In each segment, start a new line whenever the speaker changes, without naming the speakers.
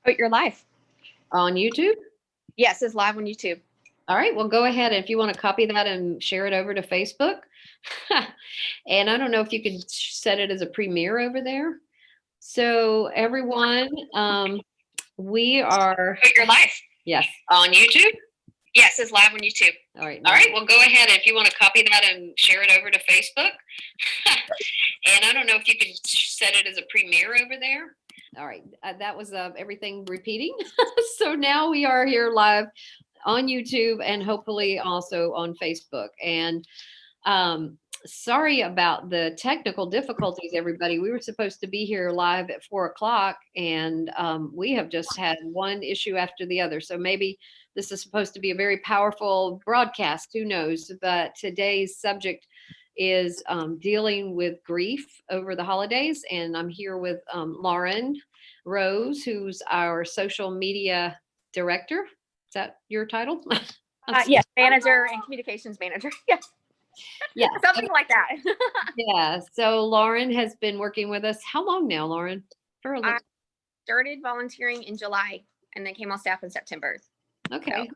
But you're live.
On YouTube?
Yes, it's live on YouTube.
All right, well, go ahead. If you want to copy that and share it over to Facebook. And I don't know if you could set it as a premiere over there. So everyone, we are.
But you're live.
Yes.
On YouTube? Yes, it's live on YouTube.
All right.
All right, well, go ahead. If you want to copy that and share it over to Facebook. And I don't know if you could set it as a premiere over there.
All right. That was everything repeating. So now we are here live on YouTube and hopefully also on Facebook. And sorry about the technical difficulties, everybody. We were supposed to be here live at 4:00, and we have just had one issue after the other. So maybe this is supposed to be a very powerful broadcast. Who knows? But today's subject is dealing with grief over the holidays. And I'm here with Lauren Rose, who's our social media director. Is that your title?
Yes, manager and communications manager. Yeah.
Yeah.
Something like that.
Yeah. So Lauren has been working with us. How long now, Lauren? For a little.
I started volunteering in July and then came on staff in September.
Okay.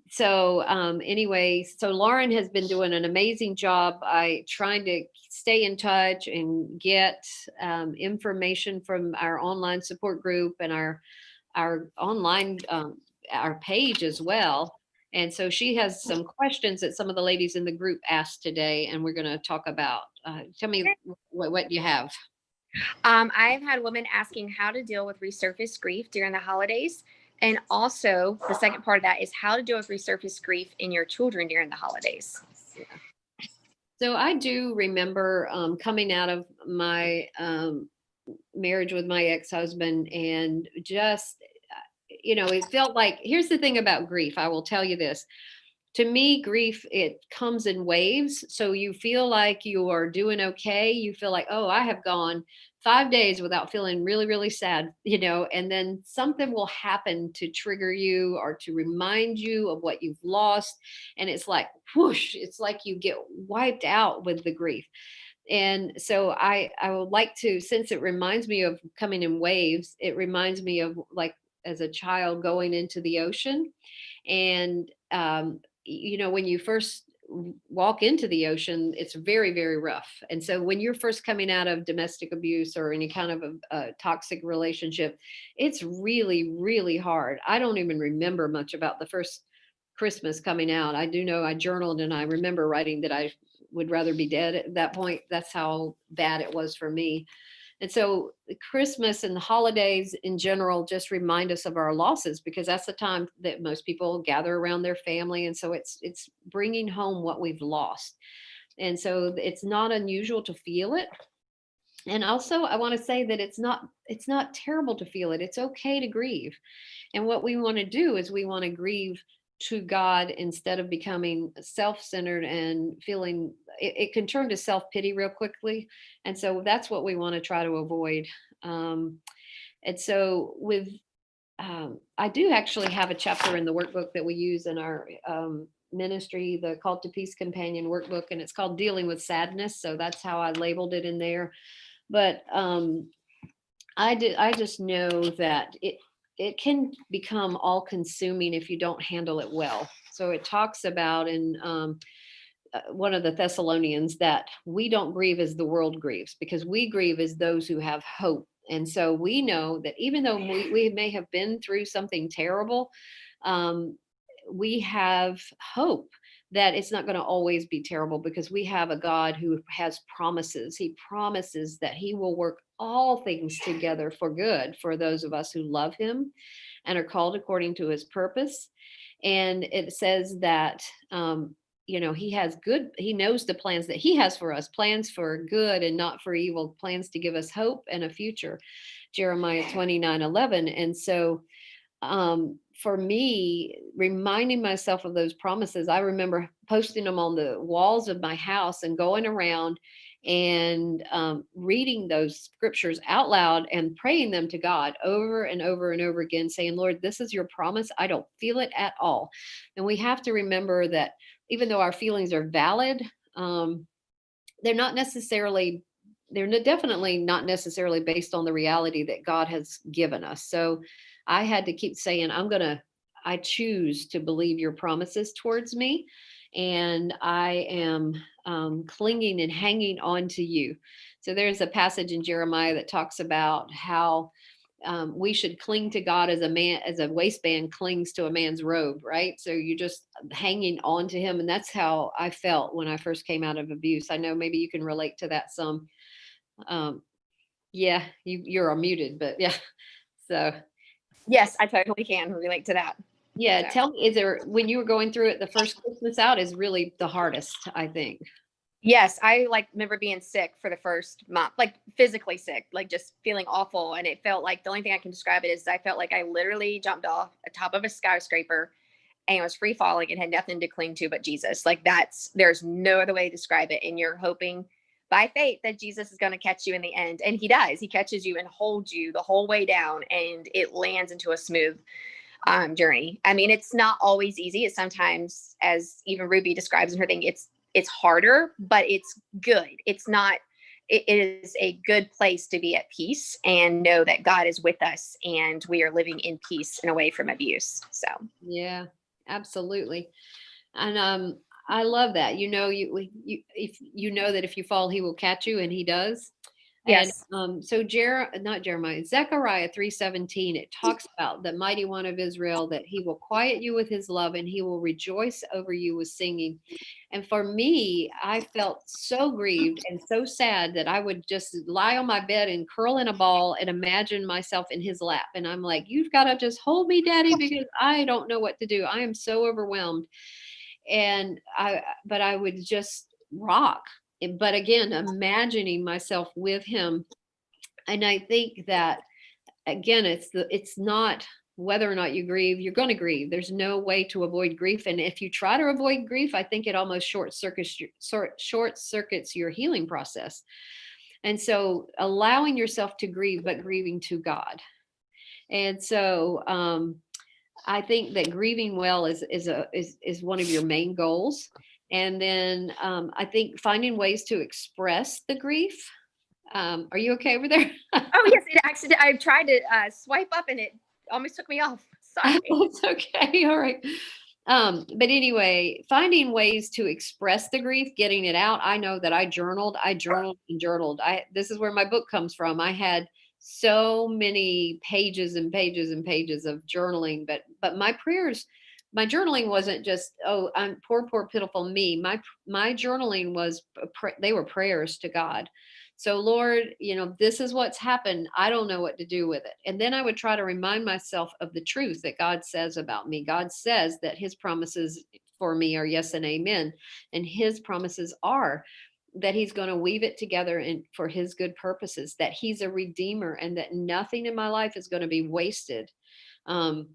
So anyway, so Lauren has been doing an amazing job. Trying to stay in touch and get information from our online support group and our online our page as well. And so she has some questions that some of the ladies in the group asked today, and we're going to talk about. Tell me what you have.
I've had women asking how to deal with resurfaced grief during the holidays. And also the second part of that is how to deal with resurfaced grief in your children during the holidays.
Yeah. So I do remember coming out of my marriage with my ex-husband, and just, it felt like, here's the thing about grief. I will tell you this. To me, grief, it comes in waves. So you feel like you are doing okay. You feel like, oh, I have gone 5 days without feeling really, really sad, and then something will happen to trigger you or to remind you of what you've lost. And it's like, whoosh, it's like you get wiped out with the grief. And so I would like to, since it reminds me of coming in waves, it reminds me of, like, as a child going into the ocean. And when you first walk into the ocean, it's very, very rough. And so when you're first coming out of domestic abuse or any kind of a toxic relationship, it's really, really hard. I don't even remember much about the first Christmas coming out. I do know I journaled, and I remember writing that I would rather be dead at that point. That's how bad it was for me. And so Christmas and the holidays in general just remind us of our losses, because that's the time that most people gather around their family. And so it's bringing home what we've lost. And so it's not unusual to feel it. And also I want to say that it's not terrible to feel it. It's okay to grieve. And what we want to do is we want to grieve to God instead of becoming self-centered and feeling it can turn to self-pity real quickly. And so that's what we want to try to avoid. And so I do actually have a chapter in the workbook that we use in our ministry, the Call to Peace Companion workbook, and it's called Dealing with Sadness. So that's how I labeled it in there. But I just know that it can become all consuming if you don't handle it well. So it talks about in one of the Thessalonians that we don't grieve as the world grieves, because we grieve as those who have hope. And so we know that even though we may have been through something terrible, we have hope that it's not going to always be terrible, because we have a God who has promises. He promises that he will work all things together for good for those of us who love him and are called according to his purpose. And it says that, he knows the plans that he has for us, plans for good and not for evil, plans to give us hope and a future, Jeremiah 29:11. And so for me, reminding myself of those promises, I remember posting them on the walls of my house and going around and reading those scriptures out loud and praying them to God over and over and over again, saying, Lord, this is your promise. I don't feel it at all. And we have to remember that even though our feelings are valid, they're definitely not necessarily based on the reality that God has given us. So I had to keep saying, I choose to believe your promises towards me. And I am clinging and hanging on to you. So there's a passage in Jeremiah that talks about how we should cling to God as a waistband clings to a man's robe, right? So you just hanging on to him. And that's how I felt when I first came out of abuse. I know maybe you can relate to that some. Um, yeah, you're unmuted, but yeah. So
Yes, I totally can relate to that.
yeah,
So.
tell me, is there, when you were going through it, the first Christmas out is really the hardest, I think.
Yes, I like remember being sick for the first month, like physically sick, like just feeling awful. And it felt like the only thing I can describe it is I felt like I literally jumped off the top of a skyscraper and was free falling and had nothing to cling to but Jesus. Like there's no other way to describe it. And you're hoping by faith that Jesus is going to catch you in the end. And he does. He catches you and holds you the whole way down, and it lands into a smooth journey. I mean, it's not always easy. It's sometimes, as even Ruby describes in her thing, it's harder, but it's good. It's not. It is a good place to be at peace and know that God is with us and we are living in peace and away from abuse. So
Yeah, absolutely. And I love that. If you know that if you fall, he will catch you, and he does. And
yes,
so not Jeremiah, Zechariah 3:17, it talks about the mighty one of Israel, that he will quiet you with his love and he will rejoice over you with singing. And for me, I felt so grieved and so sad that I would just lie on my bed and curl in a ball and imagine myself in his lap. And I'm like, you've got to just hold me, daddy, because I don't know what to do. I am so overwhelmed. But I would just rock. But again, imagining myself with him. And I think that again, it's not whether or not you grieve, you're going to grieve. There's no way to avoid grief. And if you try to avoid grief, I think it almost short circuits your healing process. And so allowing yourself to grieve, but grieving to God. And so I think that grieving well is one of your main goals. And then I think finding ways to express the grief. Are you okay over there?
oh yes, it actually. I tried to swipe up and it almost took me off. Sorry.
It's okay. All right. But anyway, finding ways to express the grief, getting it out. I know that I journaled and journaled. This is where my book comes from. I had so many pages and pages and pages of journaling, but my journaling wasn't just, oh, I'm poor pitiful me. My journaling was they were prayers to God. So, Lord, this is what's happened. I don't know what to do with it. And then I would try to remind myself of the truth that God says about me. God says that his promises for me are yes and amen. And his promises are that he's going to weave it together and for his good purposes, that he's a redeemer, and that nothing in my life is going to be wasted. Um,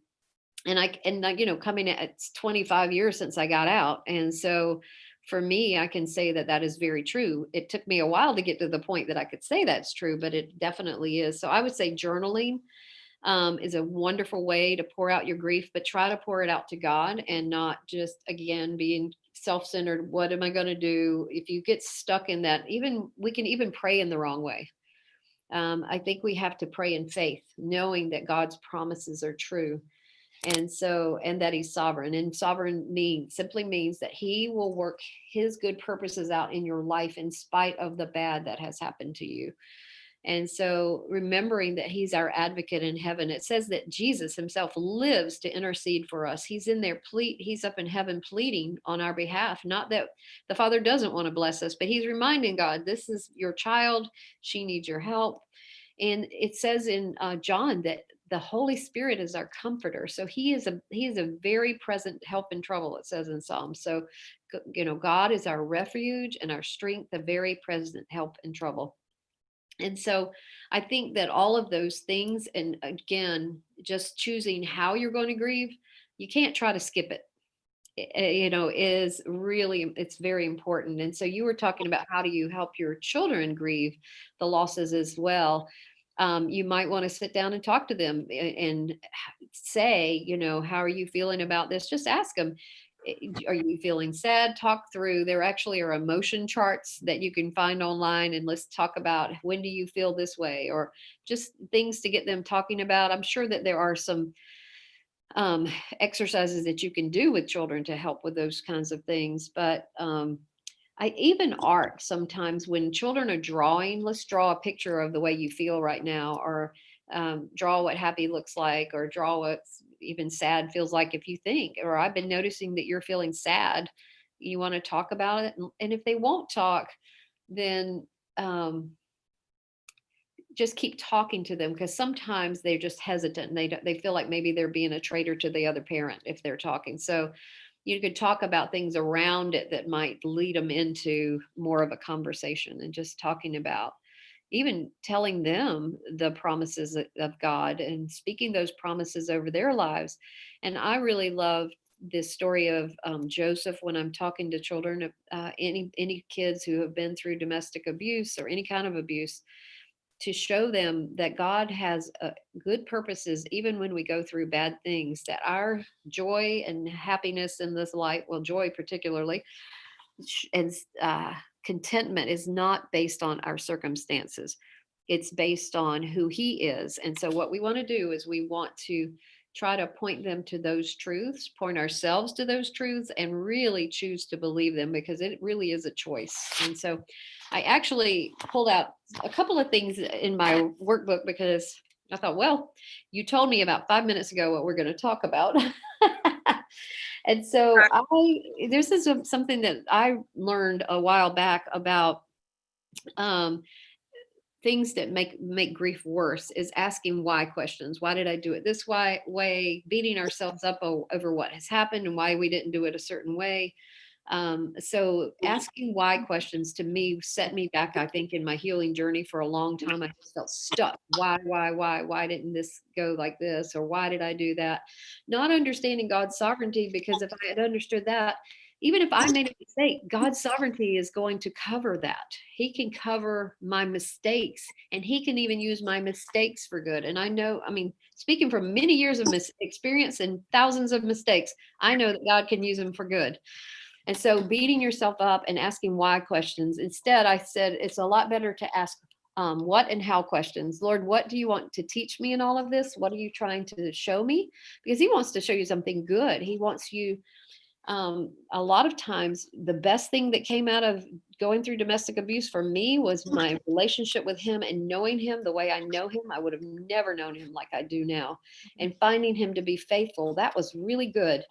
coming at, it's 25 years since I got out. And so for me, I can say that that is very true. It took me a while to get to the point that I could say that's true, but it definitely is. So I would say journaling is a wonderful way to pour out your grief, but try to pour it out to God and not just, again, being self-centered. What am I going to do? If you get stuck in that, we can even pray in the wrong way. I think we have to pray in faith, knowing that God's promises are true. And that he's sovereign, and simply means that he will work his good purposes out in your life in spite of the bad that has happened to you. And so remembering that he's our advocate in heaven, it says that Jesus himself lives to intercede for us. He's in there, he's up in heaven pleading on our behalf. Not that the Father doesn't want to bless us, but he's reminding God, this is your child. She needs your help. And it says in John that the Holy Spirit is our comforter. So he is a very present help in trouble, it says in Psalms. So, God is our refuge and our strength, the very present help in trouble. And so I think that all of those things, and again, just choosing how you're going to grieve, you can't try to skip it. Is really, it's very important. And so you were talking about how do you help your children grieve the losses as well. You might want to sit down and talk to them and say, how are you feeling about this? Just ask them, Are you feeling sad? Talk through. There actually are emotion charts that you can find online, and let's talk about when do you feel this way, or just things to get them talking about. I'm sure that there are some um, exercises that you can do with children to help with those kinds of things. But I even art sometimes when children are drawing, let's draw a picture of the way you feel right now, or draw what happy looks like, or draw what even sad feels like if you think, or I've been noticing that you're feeling sad. You want to talk about it. And if they won't talk, then um, just keep talking to them, because sometimes they're just hesitant and they feel like maybe they're being a traitor to the other parent if they're talking. So you could talk about things around it that might lead them into more of a conversation, and just talking about even telling them the promises of God and speaking those promises over their lives. And I really love this story of Joseph when I'm talking to children, any kids who have been through domestic abuse or any kind of abuse, to show them that God has good purposes, even when we go through bad things, that our joy and happiness in this life, well, joy particularly, and contentment is not based on our circumstances. It's based on who He is. And so, what we want to do is we want to try to point them to those truths, point ourselves to those truths, and really choose to believe them, because it really is a choice. And so, I actually pulled out a couple of things in my workbook, because I thought, well, you told me about 5 minutes ago what we're going to talk about. And so this is something that I learned a while back about um, things that make grief worse, is asking why questions. Why did I do it this way? Beating ourselves up over what has happened and why we didn't do it a certain way. So asking why questions to me set me back, I think, in my healing journey for a long time. I just felt stuck. Why didn't this go like this? Or why did I do that? Not understanding God's sovereignty, because if I had understood that, even if I made a mistake, God's sovereignty is going to cover that. He can cover my mistakes, and He can even use my mistakes for good. And I know, I mean, speaking from many years of experience and thousands of mistakes, I know that God can use them for good. And so beating yourself up and asking why questions. Instead, I said it's a lot better to ask what and how questions. Lord, what do you want to teach me in all of this? What are you trying to show me? Because He wants to show you something good. He wants you, a lot of times, the best thing that came out of going through domestic abuse for me was my relationship with Him, and knowing Him the way I know Him. I would have never known Him like I do now. And finding Him to be faithful, that was really good.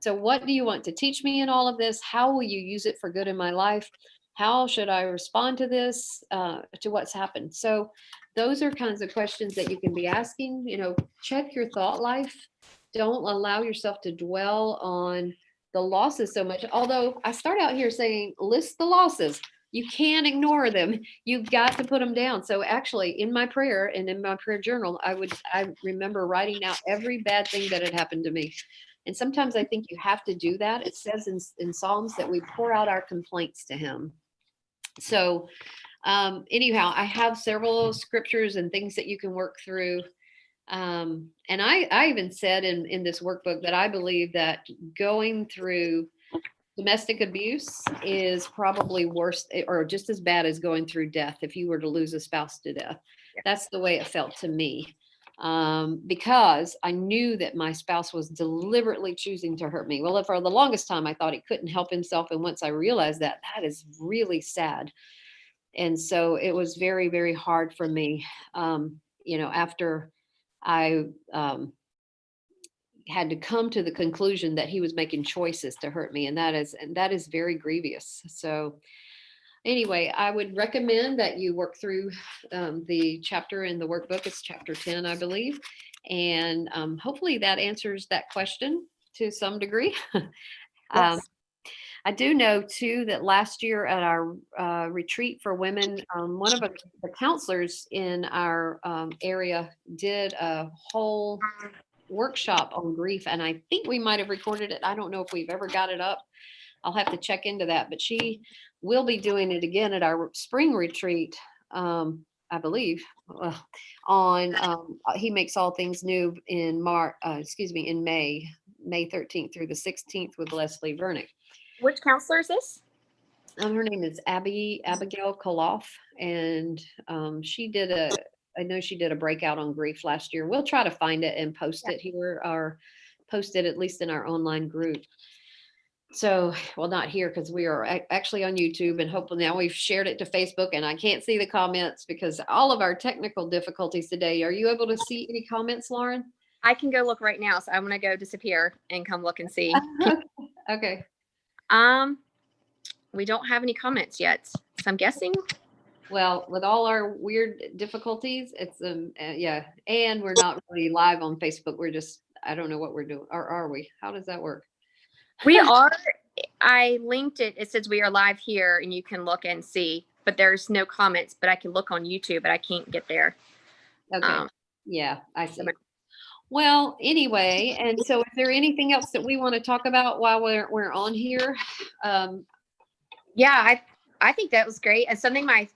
So, what do you want to teach me in all of this? How will you use it for good in my life? How should I respond to this, to what's happened? So, those are kinds of questions that you can be asking. Check your thought life. Don't allow yourself to dwell on the losses so much. Although I start out here saying, list the losses. You can't ignore them. You've got to put them down. So actually, in my prayer and in my prayer journal, I remember writing out every bad thing that had happened to me. And sometimes I think you have to do that. It says in Psalms that we pour out our complaints to Him. So anyhow, I have several scriptures and things that you can work through. And I even said in this workbook that I believe that going through domestic abuse is probably worse or just as bad as going through death if you were to lose a spouse to death. That's the way it felt to me. Because I knew that my spouse was deliberately choosing to hurt me. Well, for the longest time, I thought he couldn't help himself. And once I realized that, that is really sad. And so it was very, very hard for me, after I had to come to the conclusion that he was making choices to hurt me. And that is very grievous. So anyway, I would recommend that you work through the chapter in the workbook. It's chapter 10, I believe. And hopefully that answers that question to some degree.
Yes.
I do know too that last year at our retreat for women, one of the counselors in our area did a whole workshop on grief. And I think we might have recorded it. I don't know if we've ever got it up. I'll have to check into that, but she will be doing it again at our spring retreat, I believe, on He Makes All Things New in May. May 13th through the 16th with Leslie Vernick.
Which counselor is this?
Her name is Abigail Koloff, and I know she did a breakout on grief last year. We'll try to find it and post it here, or post it at least in our online group. So, well, not here because we are actually on YouTube, and hopefully now we've shared it to Facebook, and I can't see the comments because all of our technical difficulties today. Are you able to see any comments, Lauren?
I can go look right now. So I'm going to go disappear and come look and see.
Okay.
We don't have any comments yet. So I'm guessing.
Well, with all our weird difficulties, it's yeah, and we're not really live on Facebook. We're just, I don't know what we're doing. Or are we? How does that work?
We are. I linked it. It says we are live here and you can look and see, but there's no comments, but I can look on YouTube, but I can't get there.
Okay. Yeah, I see. Well, anyway, and so is there anything else that we want to talk about while we're on here?
Yeah, I think that was great. And something I've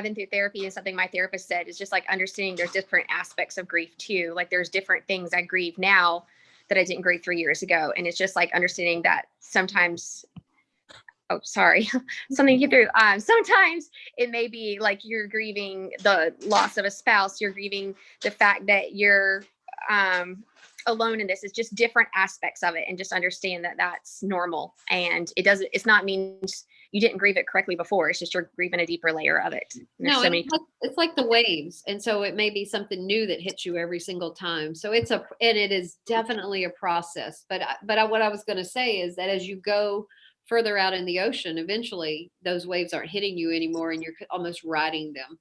been through therapy, and something my therapist said is just like understanding there's different aspects of grief too. Like there's different things I grieve now that I didn't grieve 3 years ago. And it's just like understanding that sometimes, oh, sorry, something you get through. Sometimes it may be like you're grieving the loss of a spouse. You're grieving the fact that you're alone in this. It's just different aspects of it, and just understand that that's normal. And it's not means you didn't grieve it correctly before. It's just you're grieving a deeper layer of it.
No, it's like the waves. And so it may be something new that hits you every single time. So and it is definitely a process. But what I was going to say is that as you go further out in the ocean, eventually those waves aren't hitting you anymore, and you're almost riding them.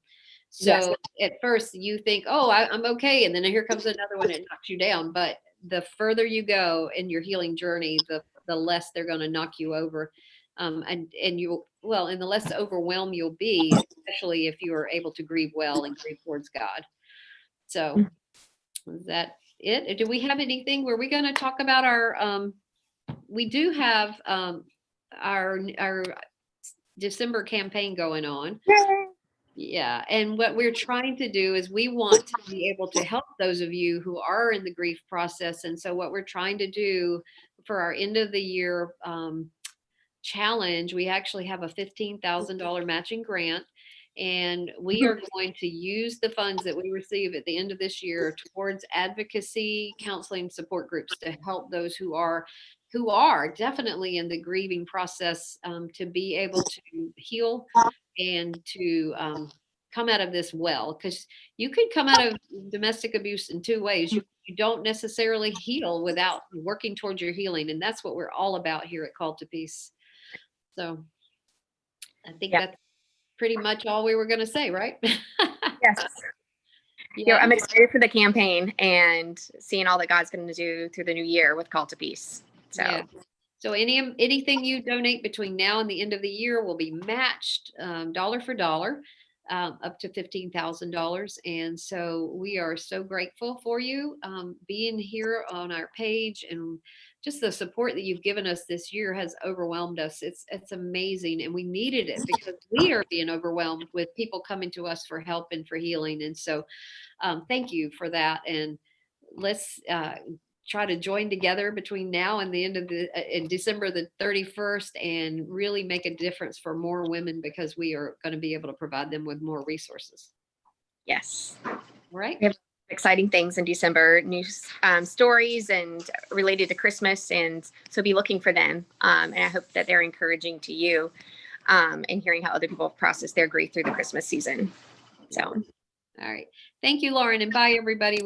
So yes. At first you think, oh, I'm okay. And then here comes another one that knocks you down. But the further you go in your healing journey, the less they're going to knock you over. And the less overwhelmed you'll be, especially if you are able to grieve well and grieve towards God. So is that it? Do we have anything? Were we going to talk about we do have our December campaign going on. Yeah. And what we're trying to do is we want to be able to help those of you who are in the grief process. And so what we're trying to do for our end of the year challenge, we actually have a $15,000 matching grant, and we are going to use the funds that we receive at the end of this year towards advocacy, counseling, support groups to help those who are definitely in the grieving process to be able to heal and to come out of this well, because you could come out of domestic abuse in two ways. You don't necessarily heal without working towards your healing, and that's what we're all about here at Call to Peace. So I think that's pretty much all we were going to say, right?
Yes. Yeah, I'm excited for the campaign and seeing all that God's going to do through the new year with Call to Peace.
So anything you donate between now and the end of the year will be matched dollar for dollar, up to $15,000. And so we are so grateful for you being here on our page, and just the support that you've given us this year has overwhelmed us. It's amazing, and we needed it because we are being overwhelmed with people coming to us for help and for healing. And so thank you for that. And let's try to join together between now and the end of in December the 31st, and really make a difference for more women, because we are going to be able to provide them with more resources.
Yes.
All right.
We have exciting things in December, new stories and related to Christmas. And so be looking for them. And I hope that they're encouraging to you and hearing how other people process their grief through the Christmas season. So.
All right. Thank you, Lauren, and bye, everybody.